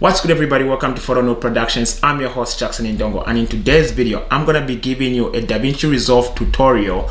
What's good, everybody? Welcome to Photo Node Productions. I'm your host Jackson Indongo, and in today's video I'm gonna be giving you a Davinci Resolve tutorial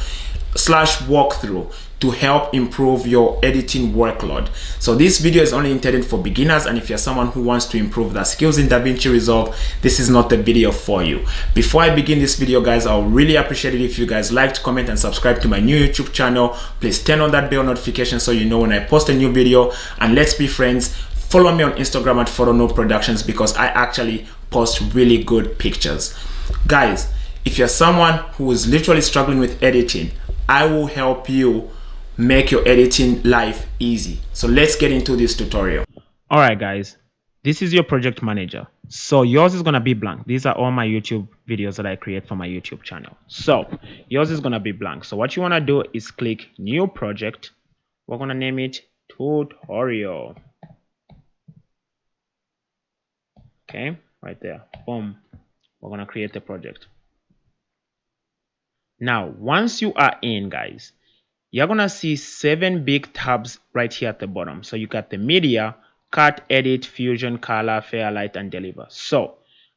slash walkthrough to help improve your editing workload. So this video is only intended for beginners, and if you're someone who wants to improve their skills in Davinci Resolve, this is not the video for you. Before I begin this video, guys, I would really appreciate it if you guys liked, comment, and subscribe to my new YouTube channel. Please turn on that bell notification so you know when I post a new video, and let's be friends. Follow me on Instagram at Photo Node Productions because I actually post really good pictures. Guys, if you're someone who is literally struggling with editing, I will help you make your editing life easy. So let's get into this tutorial. All right, guys, this is your project manager. So yours is gonna be blank. These are all my YouTube videos that I create for my YouTube channel. So yours is gonna be blank. So what you wanna do is click New Project. We're gonna name it Tutorial. Okay, right there, boom. We're gonna create a project. Now, once you are in, guys, you're gonna see 7 big tabs right here at the bottom. So you got the media, cut, edit, fusion, color, fairlight, and deliver. So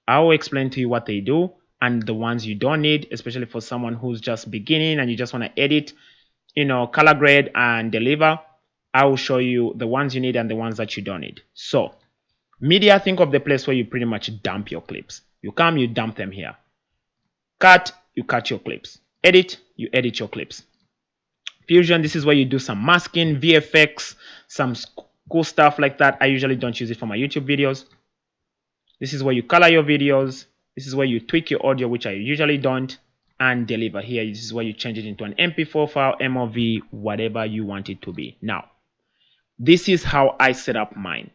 I will explain to you what they do and the ones you don't need, especially for someone who's just beginning and you just want to edit, color grade and deliver. I will show you the ones you need and the ones that you don't need. So media, think of the place where you pretty much dump your clips. You come, you dump them here. Cut, you cut your clips. Edit, you edit your clips. Fusion, this is where you do some masking, VFX, some cool stuff like that. I usually don't use it for my YouTube videos. This is where you color your videos. This is where you tweak your audio, which I usually don't. And deliver here. This is where you change it into an MP4 file, MOV, whatever you want it to be. Now, this is how I set up mine.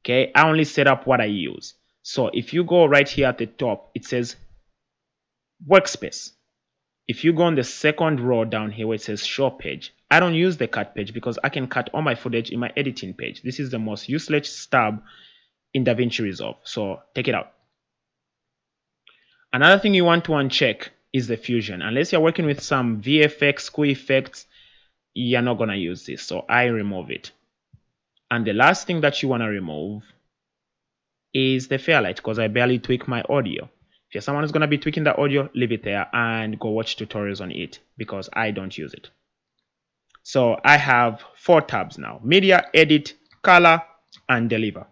Okay, I only set up what I use. So if you go right here at the top, it says workspace. If you go on the second row down here where it says show page, I don't use the cut page because I can cut all my footage in my editing page. This is the most useless tab in Davinci Resolve, so take it out. Another thing you want to uncheck is the fusion. Unless you're working with some VFX, cool effects, you're not gonna use this, so I remove it. And the last thing that you want to remove is the fairlight because I barely tweak my audio. If you're someone who's going to be tweaking the audio, leave it there and go watch tutorials on it because I don't use it. So I have 4 tabs now: media, edit, color, and deliver.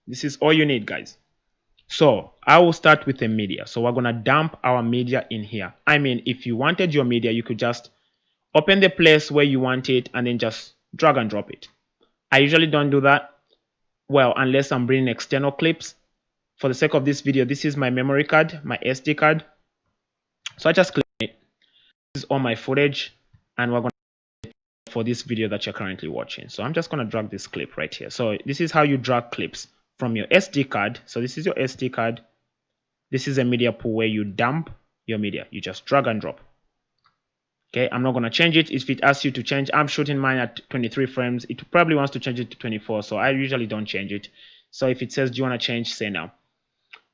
This is all you need, guys. So I will start with the media. So we're going to dump our media in here. I mean, if you wanted your media, you could just open the place where you want it and then just drag and drop it. I usually don't do that, well, unless I'm bringing external clips. For the sake of this video, this is my memory card, my SD card. So I just click it. This is all my footage, and we're going to for this video that you're currently watching. So I'm just going to drag this clip right here. So this is how you drag clips from your SD card. So this is your SD card. This is a media pool where you dump your media. You just drag and drop. Okay, I'm not going to change it. If it asks you to change, I'm shooting mine at 23 frames. It probably wants to change it to 24, so I usually don't change it. So if it says, do you want to change, say now.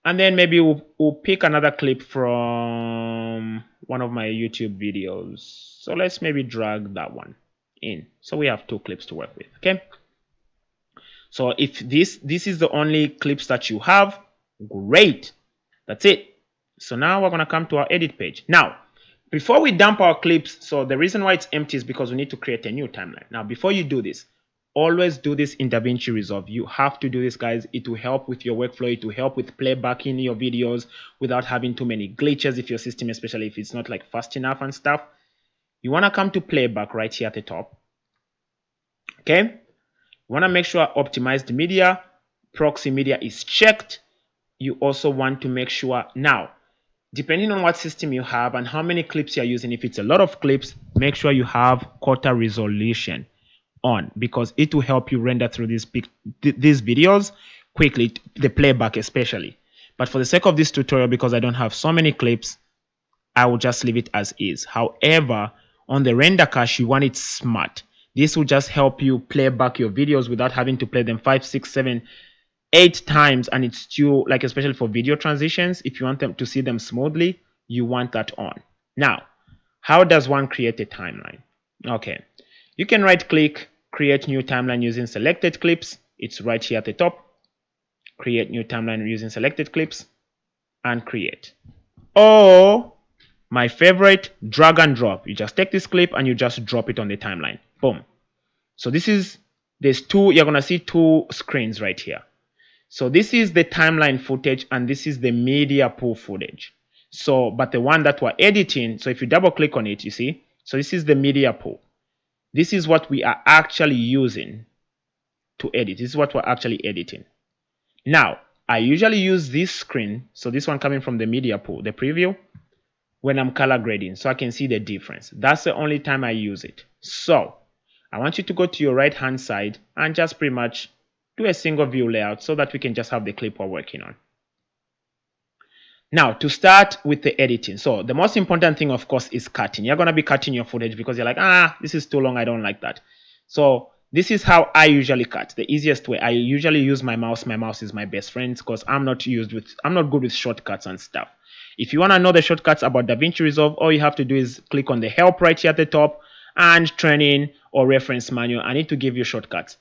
And then maybe we'll pick another clip from one of my YouTube videos. So let's maybe drag that one in. So we have 2 clips to work with, okay? So if this is the only clips that you have, great. That's it. So now we're going to come to our edit page. Now, before we dump our clips, so the reason why it's empty is because we need to create a new timeline. Now, before you do this, always do this in Davinci Resolve. You have to do this, guys. It will help with your workflow. It will help with playbacking your videos without having too many glitches if your system, especially if it's not like fast enough and stuff. You want to come to playback right here at the top. Okay. You want to make sure optimized media, proxy media is checked. You also want to make sure now, depending on what system you have and how many clips you're using, if it's a lot of clips, make sure you have quarter resolution on because it will help you render through these videos quickly, the playback especially. But for the sake of this tutorial, because I don't have so many clips, I will just leave it as is. However, on the render cache, you want it smart. This will just help you play back your videos without having to play them 5, 6, 7, 8 times, and it's still like, especially for video transitions, if you want them to see them smoothly, you want that on. Now, how does one create a timeline? Okay, you can right click, create new timeline using selected clips. It's right here at the top. create new timeline using selected clips, and create. Or my favorite, drag and drop. You just take this clip and you just drop it on the timeline. Boom. So you're gonna see two screens right here. So this is the timeline footage and this is the media pool footage. So, but the one that we're editing, so if you double click on it, you see, so this is the media pool. This is what we are actually using to edit. This is what we're actually editing. Now, I usually use this screen, so this one coming from the media pool, the preview, when I'm color grading, so I can see the difference. That's the only time I use it. So, I want you to go to your right hand side and just pretty much do a single view layout so that we can just have the clip we're working on. Now, to start with the editing. So the most important thing, of course, is cutting. You're going to be cutting your footage because you're like, this is too long. I don't like that. So this is how I usually cut. The easiest way. I usually use my mouse. My mouse is my best friend because I'm not good with shortcuts and stuff. If you want to know the shortcuts about Davinci Resolve, all you have to do is click on the help right here at the top and training or reference manual. I need to give you shortcuts.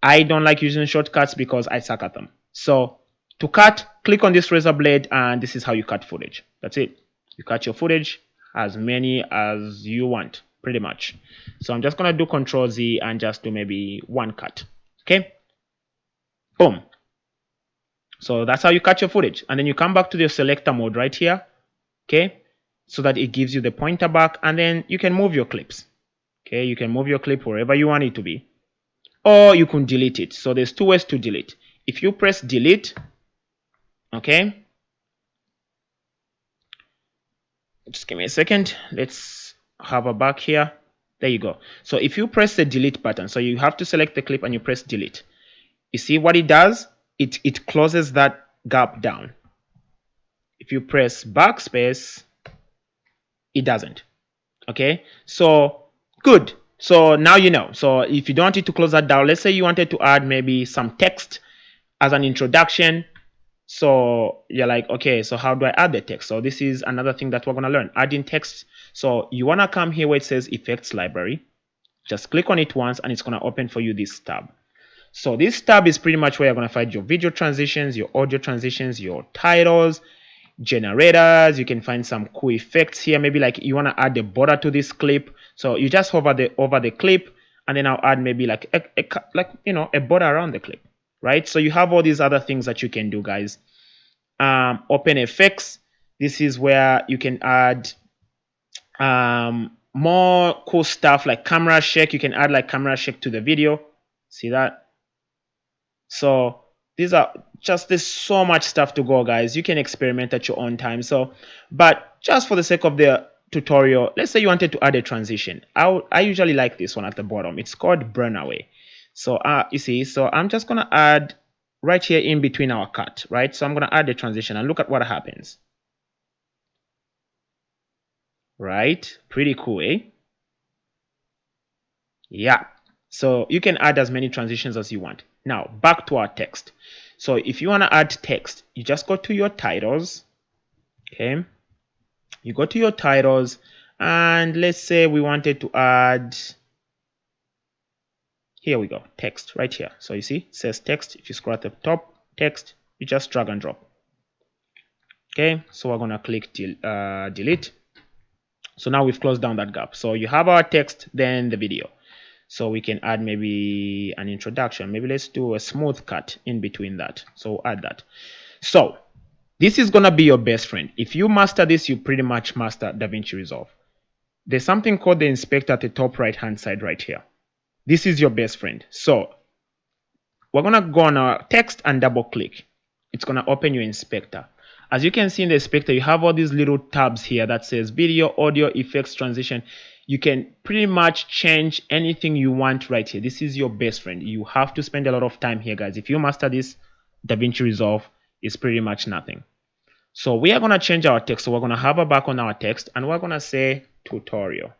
I don't like using shortcuts because I suck at them. So to cut, click on this razor blade and this is how you cut footage. That's it. You cut your footage as many as you want, pretty much. So I'm just going to do Control Z and just do maybe one cut. Okay. Boom. So that's how you cut your footage. And then you come back to the selector mode right here. Okay. So that it gives you the pointer back and then you can move your clips. Okay. You can move your clip wherever you want it to be. Or you can delete it. So there's two ways to delete. If you press delete, okay, just give me a second. Let's have a back here. There you go. So if you press the delete button, so you have to select the clip and you press delete. You see what it does? It closes that gap down. If you press backspace, it doesn't. Okay, so good. So now you know. So if you don't want it to close that down, let's say you wanted to add maybe some text as an introduction. So you're like, okay, so how do I add the text? So this is another thing that we're going to learn, adding text. So you want to come here where it says effects library. Just click on it once and it's going to open for you this tab. So this tab is pretty much where you're going to find your video transitions, your audio transitions, your titles, generators. You can find some cool effects here. Maybe like you want to add a border to this clip. So you just hover over the clip and then I'll add maybe like a border around the clip. Right, so you have all these other things that you can do, guys. Open effects. This is where you can add more cool stuff like camera shake. You can add like camera shake to the video. See that? So there's so much stuff to go, guys. You can experiment at your own time. So, but just for the sake of the tutorial, let's say you wanted to add a transition. I usually like this one at the bottom. It's called burn away. So you see, so I'm just gonna add right here in between our cut, right? So I'm gonna add the transition and look at what happens. Right? Pretty cool, eh? Yeah. So you can add as many transitions as you want. Now back to our text. So if you want to add text, you just go to your titles. Okay. You go to your titles and let's say we wanted to add, here we go, text right here. So you see, it says text. If you scroll at the top, text, you just drag and drop. Okay, so we're gonna click delete. So now we've closed down that gap. So you have our text, then the video. So we can add maybe an introduction. Maybe let's do a smooth cut in between that. So we'll add that. So this is gonna be your best friend. If you master this, you pretty much master Davinci Resolve. There's something called the inspector at the top right hand side right here. This is your best friend. So we're gonna go on our text and double click. It's gonna open your inspector. As you can see in the inspector, you have all these little tabs here that says video, audio, effects, transition. You can pretty much change anything you want right here. This is your best friend. You have to spend a lot of time here, guys. If you master this, Davinci Resolve is pretty much nothing. So we are gonna change our text. So we're gonna hover back on our text and we're gonna say tutorial.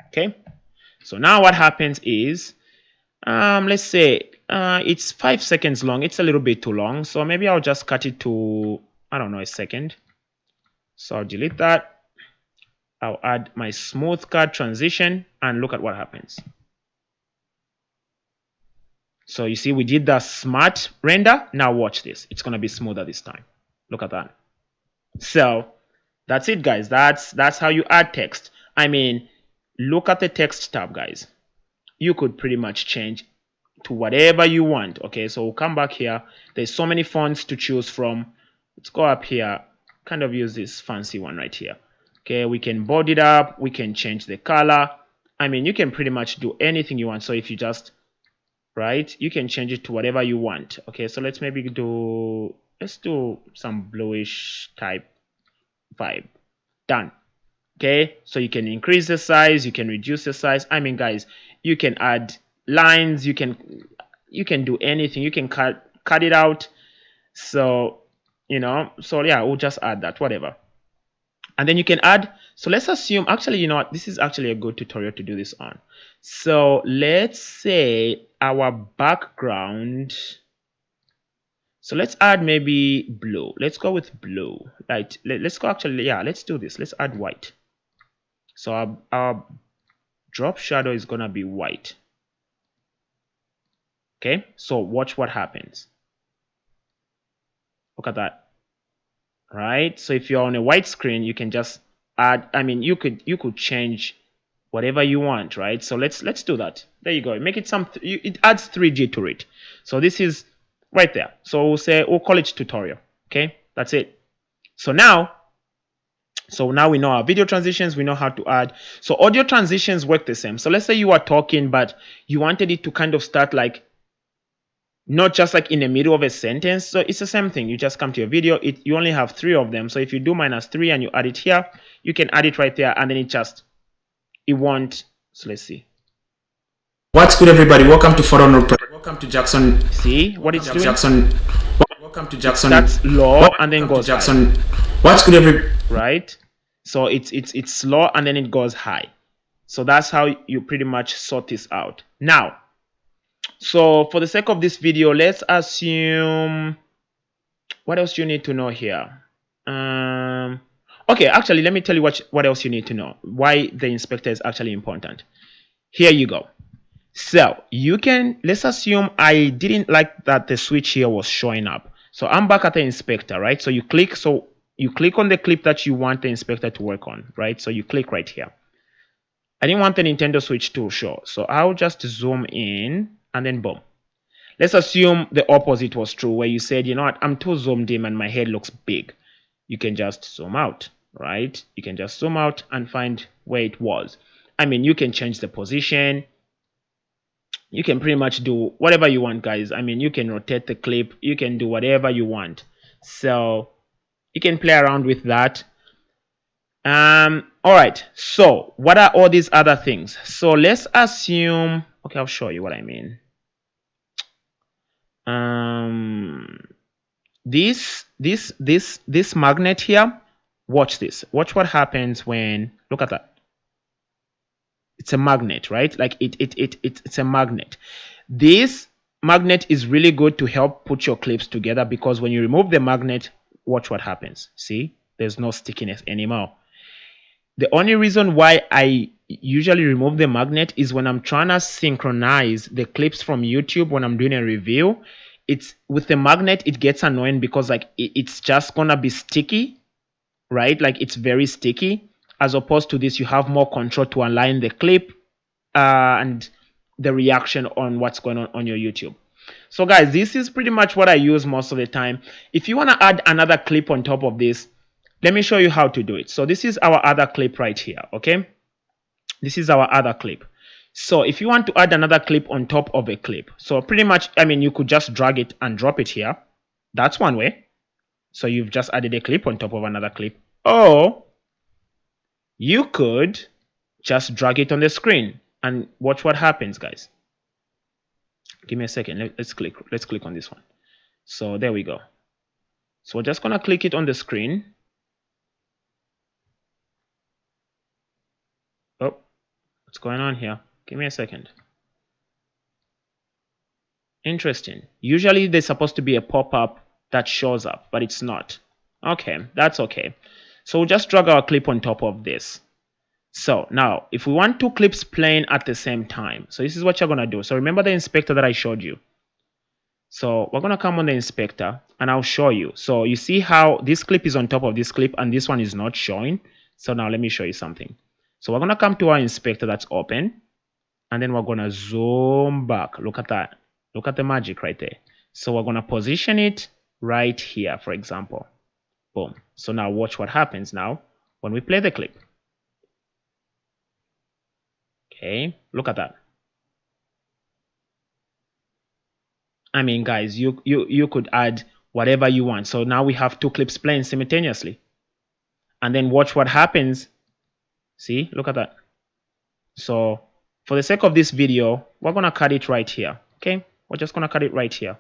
Okay. So now what happens is, let's say it's 5 seconds long. It's a little bit too long, so maybe I'll just cut it to, I don't know, a second. So I'll delete that. I'll add my smooth cut transition and look at what happens. So you see we did the smart render. Now watch this. It's going to be smoother this time. Look at that. So that's it, guys. That's how you add text. I mean, look at the text tab, guys. You could pretty much change to whatever you want. Okay, so we'll come back here. There's so many fonts to choose from. Let's go up here, kind of use this fancy one right here. Okay, we can bold it up, we can change the color. I mean, you can pretty much do anything you want. So if you just, right, you can change it to whatever you want. Okay, so let's maybe let's do some bluish type vibe. Done. Okay, so you can increase the size, you can reduce the size. I mean, guys, you can add lines, you can do anything. You can cut it out. So so yeah, we'll just add that, whatever. And then you can add, so let's assume, actually, you know what, this is actually a good tutorial to do this on. So let's say our background, so let's add maybe blue. Let's go with blue. Right, let's go, actually, yeah, let's do this. Let's add white. So our drop shadow is gonna be white. Okay, so watch what happens. Look at that. Right, so if you're on a white screen, you can just add, I mean, you could change whatever you want, right? So let's do that. There you go. Make it it adds 3D to it. So this is right there. So we'll call it tutorial. Okay, that's it. So now we know our video transitions, we know how to add. So audio transitions work the same. So let's say you are talking, but you wanted it to kind of start like not just like in the middle of a sentence. So it's the same thing. You just come to your video. You only have 3 of them. So if you do -3 and you add it here, you can add it right there, and then it won't. So let's see. What's good, everybody? Welcome to Photo Node. Welcome to Jackson. See what it's doing? Jackson. Welcome to Jackson. That's low and then goes Jackson. high. What's good, everybody? Right. So it's slow and then it goes high. So that's how you pretty much sort this out. Now, so for the sake of this video, let's assume, what else you need to know here? Okay, actually, let me tell you what else you need to know. Why the inspector is actually important. Here you go. So let's assume I didn't like that the switch here was showing up. So I'm back at the inspector, right? So you click on the clip that you want the inspector to work on, right? So you click right here. I didn't want the Nintendo Switch to show, so I'll just zoom in and then boom. Let's assume the opposite was true, where you said, you know what, I'm too zoomed in and my head looks big. You can just zoom out, right? You can just zoom out and find where it was. I mean, you can change the position. You can pretty much do whatever you want, guys. I mean, you can rotate the clip. You can do whatever you want. So you can play around with that. All right. So what are all these other things? So let's assume, okay, I'll show you what I mean. This magnet here, watch this. Watch what happens when, look at that. It's a magnet, right? Like it's a magnet. This magnet is really good to help put your clips together, because when you remove the magnet, watch what happens. See, there's no stickiness anymore. The only reason why I usually remove the magnet is when I'm trying to synchronize the clips from YouTube when I'm doing a review. It's with the magnet, it gets annoying because like it's just gonna be sticky, right? Like it's very sticky. As opposed to this, you have more control to align the clip and the reaction on what's going on your YouTube. So guys, this is pretty much what I use most of the time. If you want to add another clip on top of this, let me show you how to do it. So this is our other clip right here, okay? This is our other clip. So if you want to add another clip on top of a clip, so pretty much, I mean, you could just drag it and drop it here. That's one way. So you've just added a clip on top of another clip. Or you could just drag it on the screen and watch what happens, guys. Give me a second. Let's click on this one. So there we go. So we're just gonna click it on the screen. Oh, what's going on here? Give me a second. Interesting. Usually there's supposed to be a pop-up that shows up, but it's not. Okay, that's okay. So we'll just drag our clip on top of this. So now, if we want 2 clips playing at the same time, so this is what you're going to do. So remember the inspector that I showed you. So we're going to come on the inspector and I'll show you. So you see how this clip is on top of this clip and this one is not showing. So now let me show you something. So we're going to come to our inspector that's open and then we're going to zoom back. Look at that. Look at the magic right there. So we're going to position it right here, for example. Boom. So now watch what happens now when we play the clip. Okay, look at that. I mean, guys, you could add whatever you want. So now we have two clips playing simultaneously. And then watch what happens. See, look at that. So for the sake of this video, we're going to cut it right here. Okay, we're just going to cut it right here.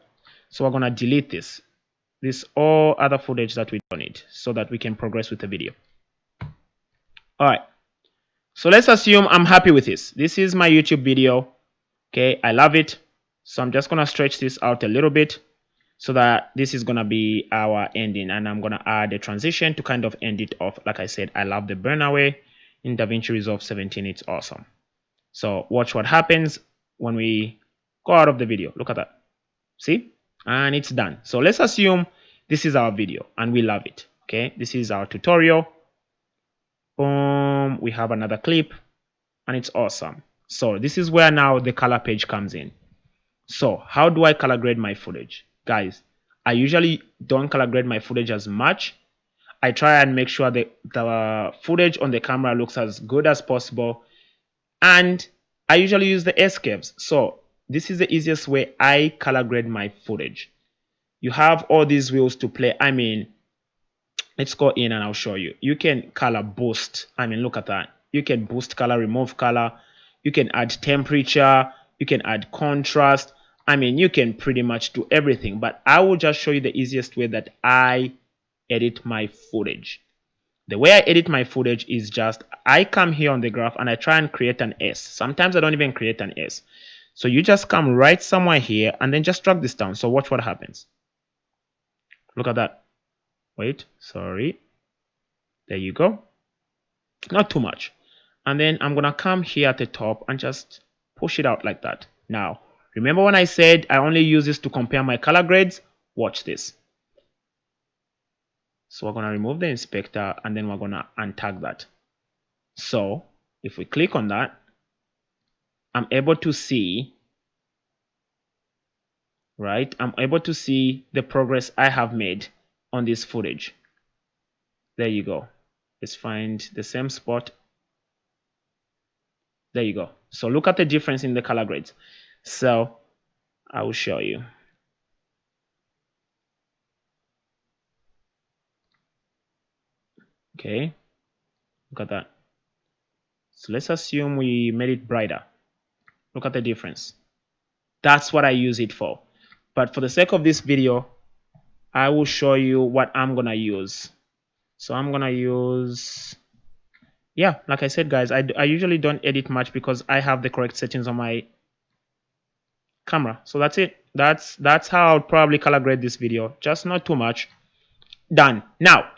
So we're going to delete this all other footage that we don't need so that we can progress with the video. All right. So let's assume I'm happy with this. This is my YouTube video. Okay, I love it. So I'm just going to stretch this out a little bit so that this is going to be our ending. And I'm going to add a transition to kind of end it off. Like I said, I love the burn away in Davinci Resolve 17. It's awesome. So watch what happens when we go out of the video. Look at that. See? And it's done. So let's assume this is our video and we love it. Okay, this is our tutorial. Boom. We have another clip and it's awesome. So this is where now the color page comes in. So how do I color grade my footage? Guys, I usually don't color grade my footage as much. I try and make sure that the footage on the camera looks as good as possible. And I usually use the S curves. So this is the easiest way I color grade my footage. You have all these wheels to play. I mean, let's go in and I'll show you. You can color boost. I mean, look at that. You can boost color, remove color. You can add temperature. You can add contrast. I mean, you can pretty much do everything. But I will just show you the easiest way that I edit my footage. The way I edit my footage is just, I come here on the graph and I try and create an S. Sometimes I don't even create an S. So you just come right somewhere here and then just drag this down. So watch what happens. Look at that. Wait, sorry. There you go. Not too much. And then I'm going to come here at the top and just push it out like that. Now, remember when I said I only use this to compare my color grades? Watch this. So we're going to remove the inspector and then we're going to untag that. So if we click on that, I'm able to see, right? I'm able to see the progress I have made on this footage. There you go. Let's find the same spot. There you go. So look at the difference in the color grades. So I will show you. Okay, look at that. So let's assume we made it brighter. Look at the difference. That's what I use it for. But for the sake of this video, I will show you what I'm gonna use. So I'm gonna use, yeah, like I said, guys, I usually don't edit much because I have the correct settings on my camera. So that's it. That's how I'll probably color grade this video. Just not too much. Done. Now,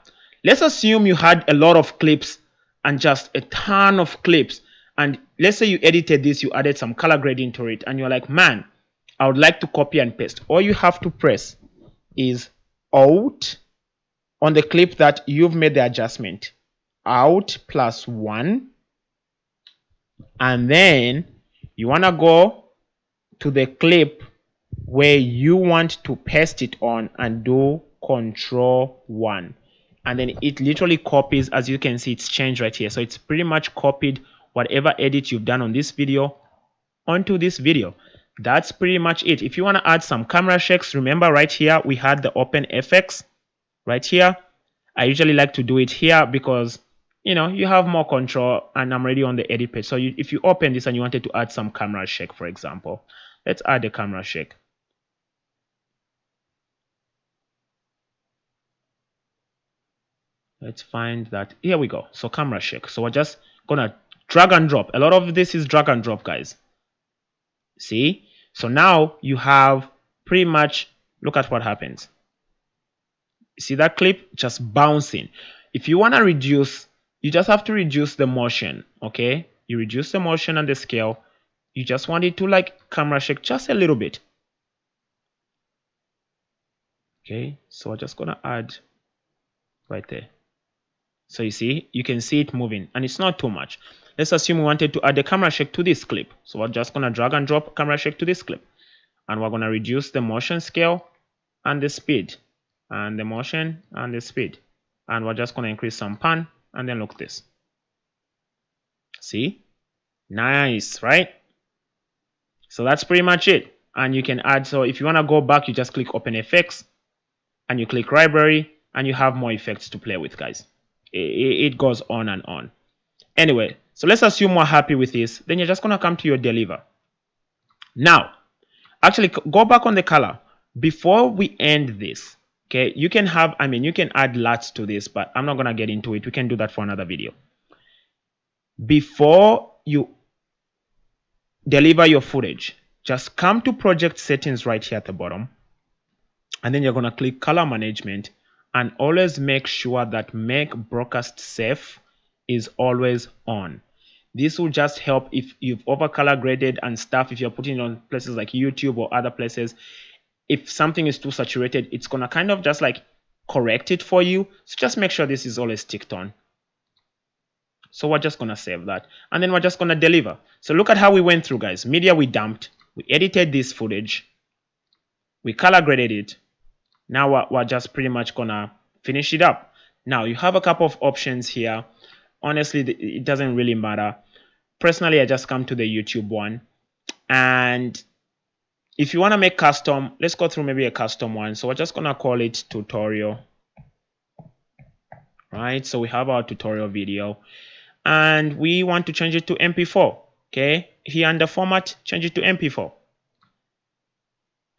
let's assume you had a lot of clips and just a ton of clips. And let's say you edited this, you added some color grading to it, and you're like, man, I would like to copy and paste. All you have to press is Alt on the clip that you've made the adjustment. Alt +1. And then you want to go to the clip where you want to paste it on and do Control-1. And then it literally copies, as you can see, it's changed right here. So it's pretty much copied whatever edit you've done on this video onto this video. That's pretty much it. If you want to add some camera shakes, remember right here we had the open FX right here. I usually like to do it here because you have more control, and I'm already on the edit page. So if you open this and you wanted to add some camera shake, for example, let's add a camera shake. Let's find that. Here we go. So camera shake. So we're just gonna drag and drop. A lot of this is drag and drop, guys. See? So now you have pretty much, look at what happens. See that clip just bouncing. If you want to reduce, you just have to reduce the motion. Okay, you reduce the motion and the scale. You just want it to like camera shake just a little bit. Okay, so we're just gonna add right there. So you see, you can see it moving and it's not too much. Let's assume we wanted to add the camera shake to this clip. So we're just gonna drag and drop camera shake to this clip. And we're gonna reduce the motion scale and the speed. And the motion and the speed. And we're just gonna increase some pan and then look this. See? Nice, right? So that's pretty much it. And you can add, so if you wanna go back, you just click Open Effects and you click Library and you have more effects to play with, guys. It goes on and on. Anyway, so let's assume we're happy with this. Then you're just going to come to your deliver. Now, actually go back on the color. Before we end this, okay, you can have, you can add LUTs to this, but I'm not going to get into it. We can do that for another video. Before you deliver your footage, just come to project settings right here at the bottom. And then you're going to click color management and always make sure that make broadcast safe is always on. This will just help if you've overcolor graded and stuff. If you're putting it on places like YouTube or other places, if something is too saturated, it's gonna kind of just like correct it for you. So just make sure this is always ticked on. So we're just gonna save that and then we're just gonna deliver. So look at how we went through, guys. Media we dumped, we edited this footage, we color graded it. Now we're just pretty much gonna finish it up. Now you have a couple of options here. Honestly, it doesn't really matter. Personally, I just come to the YouTube one. And if you want to make custom, let's go through maybe a custom one. So we're just going to call it tutorial. Right? So we have our tutorial video. And we want to change it to MP4. Okay? Here under format, change it to MP4.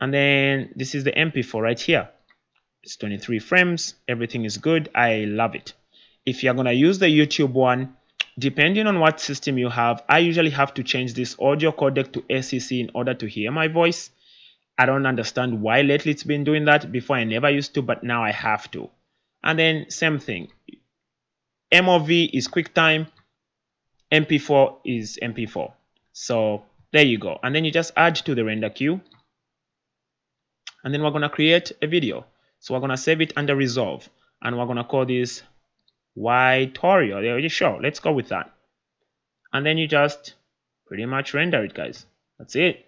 And then this is the MP4 right here. It's 23 frames. Everything is good. I love it. If you're going to use the YouTube one, depending on what system you have, I usually have to change this audio codec to ACC in order to hear my voice. I don't understand why lately it's been doing that. Before I never used to, but now I have to. And then same thing. MOV is QuickTime. MP4 is MP4. So there you go. And then you just add to the render queue. And then we're going to create a video. So we're going to save it under Resolve. And we're going to call this tutorial. There you sure. Let's go with that. And then you just pretty much render it, guys. That's it.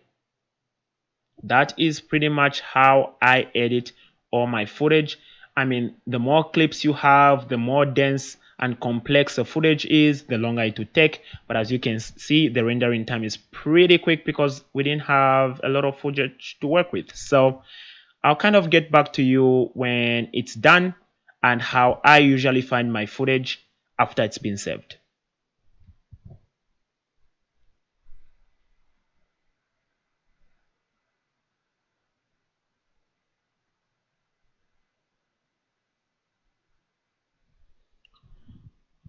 That is pretty much how I edit all my footage. The more clips you have, the more dense and complex the footage is, the longer it will take. But as you can see, the rendering time is pretty quick because we didn't have a lot of footage to work with. So I'll kind of get back to you when it's done and how I usually find my footage after it's been saved.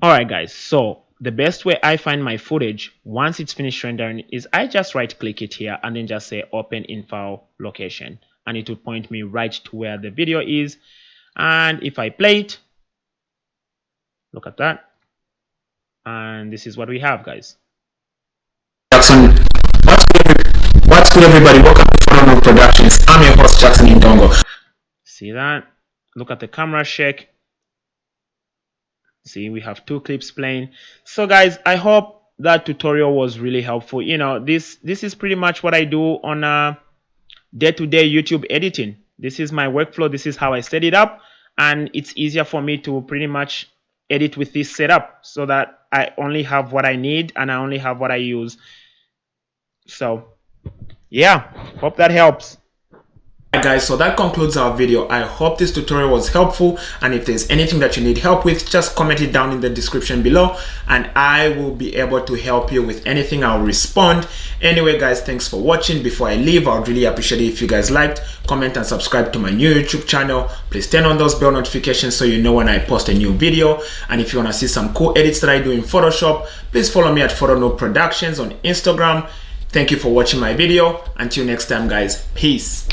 Alright guys, so the best way I find my footage once it's finished rendering is I just right click it here and then just say open in file location, and it will point me right to where the video is. And if I play it, look at that, and this is what we have, guys. Jackson, what's good everybody? Welcome to Phenomenal Productions. I'm your host Jackson Indongo. See that? Look at the camera shake. See, we have 2 clips playing. So guys, I hope that tutorial was really helpful. This is pretty much what I do on a day-to-day YouTube editing. This is my workflow. This is how I set it up, and it's easier for me to pretty much edit with this setup so that I only have what I need and I only have what I use. So yeah, hope that helps. Guys, so that concludes our video. I hope this tutorial was helpful, and if there's anything that you need help with, just comment it down in the description below and I will be able to help you with anything. I'll respond. Anyway guys, thanks for watching. Before I leave, I would really appreciate it if you guys liked, comment and subscribe to my new YouTube channel. Please turn on those bell notifications so you know when I post a new video. And if you want to see some cool edits that I do in Photoshop, please follow me at Phenomenal Productions on Instagram. Thank you for watching my video. Until next time guys, peace.